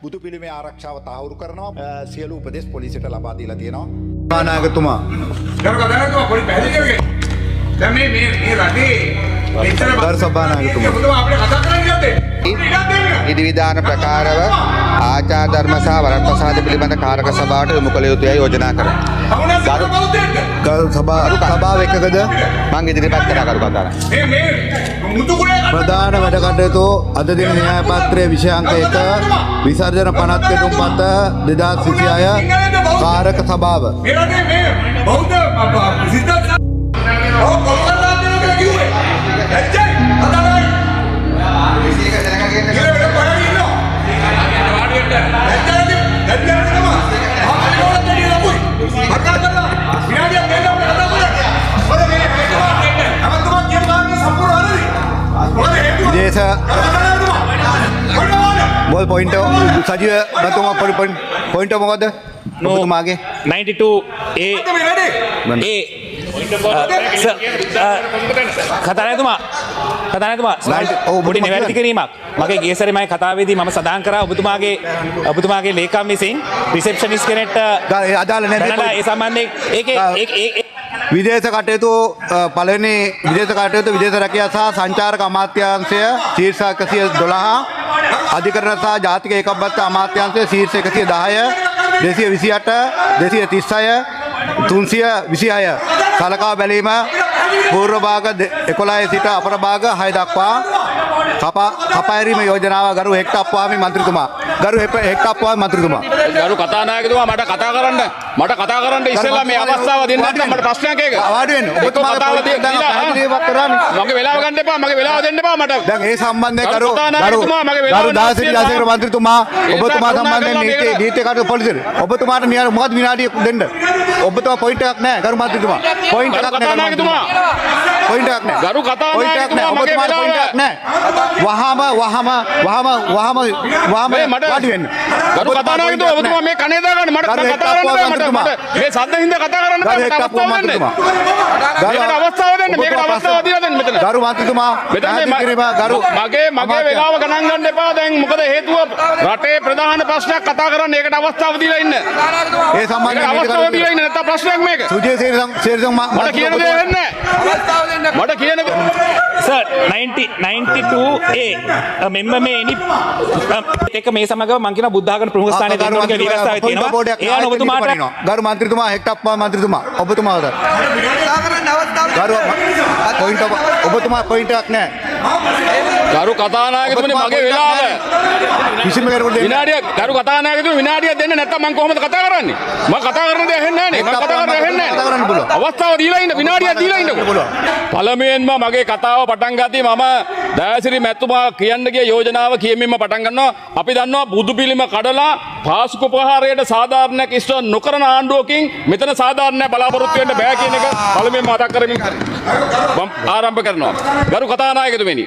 බුදු පිළිමේ ආරක්ෂාව තහවුරු කරනවා සියලු උපදෙස් පොලිසියට ලබා දීලා තියෙනවා. නායකතුමා ගරුකතාවතුමා පොඩි පැහැදිලි කරගන්න. දැන් මේ රටේ මෙච්චර ගරු සභානායකතුමා ඔබතුමා අපිට කතා කරන්න යන්නේ. විධිවිධාන ප්‍රකාරව ආචාර ධර්ම සහ වරන් ප්‍රසාද පිළිබඳ කාරක සභාවට යොමු කළ යුතුයි යෝජනා කරනවා. ගරු සභාව එකකද මම ඉදිරිපත් කරා කරු කතාව. මේ මුතුකුලේ ප්‍රධාන වැඩ කටයුතු අද දින න්‍යාය පත්‍රයේ විෂයාංක 1 විසර්ජන පනත් කෙටුම්පත 2026 කාරක සභාව මේ රටේ මේ බෞද්ධ සිද්ධාර්ථ කොල්කතා දෙනවා කිව්වේ. ඇත්තයි. අතනයි. විදේශ බෝල් පොයින්ට් සජීව බතුමා පොයින්ට් මොකද? ඔබතුමාගේ 92A කතානායකතුමා පොඩි නිවැරදි කිරීමක් මගේ ගිය සැරේ මම කතාවේදී මම සඳහන් කරා ඔබතුමාගේ ලේකම් විසින් රිසෙප්ෂනිස්ට් කෙනෙක්ට අදාළ නැහැ ඒ සම්බන්ධයෙන් ඒකේ විදේශ කටයුතු පළවෙනි විදේශ කටයුතු විදේශ රැකියා සහ සංචාරක අමාත්‍යාංශය ශීර්ෂ 112 අධිකරණ සහ ජාතික ඒකබද්ධ අමාත්‍යාංශය ශීර්ෂ 110 228 236 326 සලකා බැලීම පූර්ව භාග 11 සිට අපර භාග 6 දක්වා කපහැරීම යෝජනාව ගරු හෙක්ටප්පාමි මන්ත්‍රීතුමා ගරු හෙක්ටප්පාමි මන්ත්‍රීතුමා ගරු කතානායකතුමා මට කතා කරන්න ඉස්සෙල්ලා මේ අවස්ථාව දෙන්න නැත්නම් මට ප්‍රශ්නයක් ඒක. වාඩි වෙන්න. ඔබතුමා කතාව පැහැදිලිවක් කරන්නේ. මගේ වෙලාව ගන්න එපා. මගේ වෙලාව දෙන්න එපා මට. දැන් ඒ සම්බන්ධයෙන් ගරු කතානායකතුමා මගේ වෙලාව ගරු දාසිරි ජයසේකර මන්ත්‍රීතුමා ඔබතුමා සම්බන්ධයෙන් නීති කටයුතු පොලිසියට ඔබතුමාට මොකද විනාඩියක් දෙන්න. ඔබතුමා පොයින්ට් එකක් නැහැ ගරු මන්ත්‍රීතුමා. පොයින්ට් එකක් නැහැ කතානායකතුමා. පොයින්ට් එකක් නැහැ. ගරු කතානායකතුමා මගේ වෙලාව පොයින්ට් එකක් නැහැ. වහම වාඩි වෙන්න. ගරු කතානායකතුමා ඔබතුමා මේ කනේ දාගන්න මට කතා කරන්න බෑ මට. මේ සද්ද හින්දා කතා කරන්න බෑ මට අවස්ථාව දෙන්න. මේකට අවස්ථාව දෙන්න. මේකට අවස්ථාව දීලා දෙන්න මෙතන. ගරු මන්ත්‍රීතුමා මගේ වෙලාව ගණන් ගන්න එපා. දැන් මොකද හේතුව රටේ ප්‍රධාන ප්‍රශ්නයක් කතා කරන්න. ඒකට අවස්ථාව දීලා ඉන්න. ඒ සම්බන්ධයෙන් අවස්ථාව දීලා ඉන්න නැත්නම් ප්‍රශ්නයක් මේක. සුජේ සේරසං මට කියන දේ වෙන්නේ නැහැ. මට කියන දේ සර් 92A මෙම්බ මේ ඉනි එක මේ සමග මම කියන බුද්ධ ආගම ප්‍රමුඛ ස්ථානයේ දෙන්න ඕන කියලා විවස්ථාවේ තියෙනවා. ඒ අනුව ඔබතුමාට ගරු මන්ත්‍රීතුමා හෙක්ටප්පා මන්ත්‍රීතුමා ඔබතුමාද ගරු පොයින්ට් ඔබතුමා පොයින්ට් එකක් නැහැ. ගරු කතානායකතුමනි මගේ වෙලාව කිසිම කෙනෙකුට විනාඩියක් ගරු කතානායකතුමනි විනාඩියක් දෙන්න නැත්නම් මම කොහොමද කතා කරන්නේ? මම කතා කරන දේ ඇහෙන්නේ නැහැ නේ. මම කතා කරන දේ ඇහෙන්නේ නැහැ. අවස්ථාව දීලා ඉන්න විනාඩියක් දීලා ඉන්නකෝ. පළමුවෙන්ම මගේ කතාව පටන් ගත්තී මම දයාසිරි මැතිතුමා කියන්න ගිය යෝජනාව කියමින්ම පටන් ගන්නවා. අපි දන්නවා බුදු පිළිම කඩලා පාසුක ප්‍රහාරයට සාධාරණයක් ඉෂ්ට නොකරන ආණ්ඩුවකින් මෙතන සාධාරණයක් බලාපොරොත්තු වෙන්න බෑ කියන එක පළමුවෙන්ම මතක් කරමින් මම ආරම්භ කරනවා. ගරු කතානායකතුමනි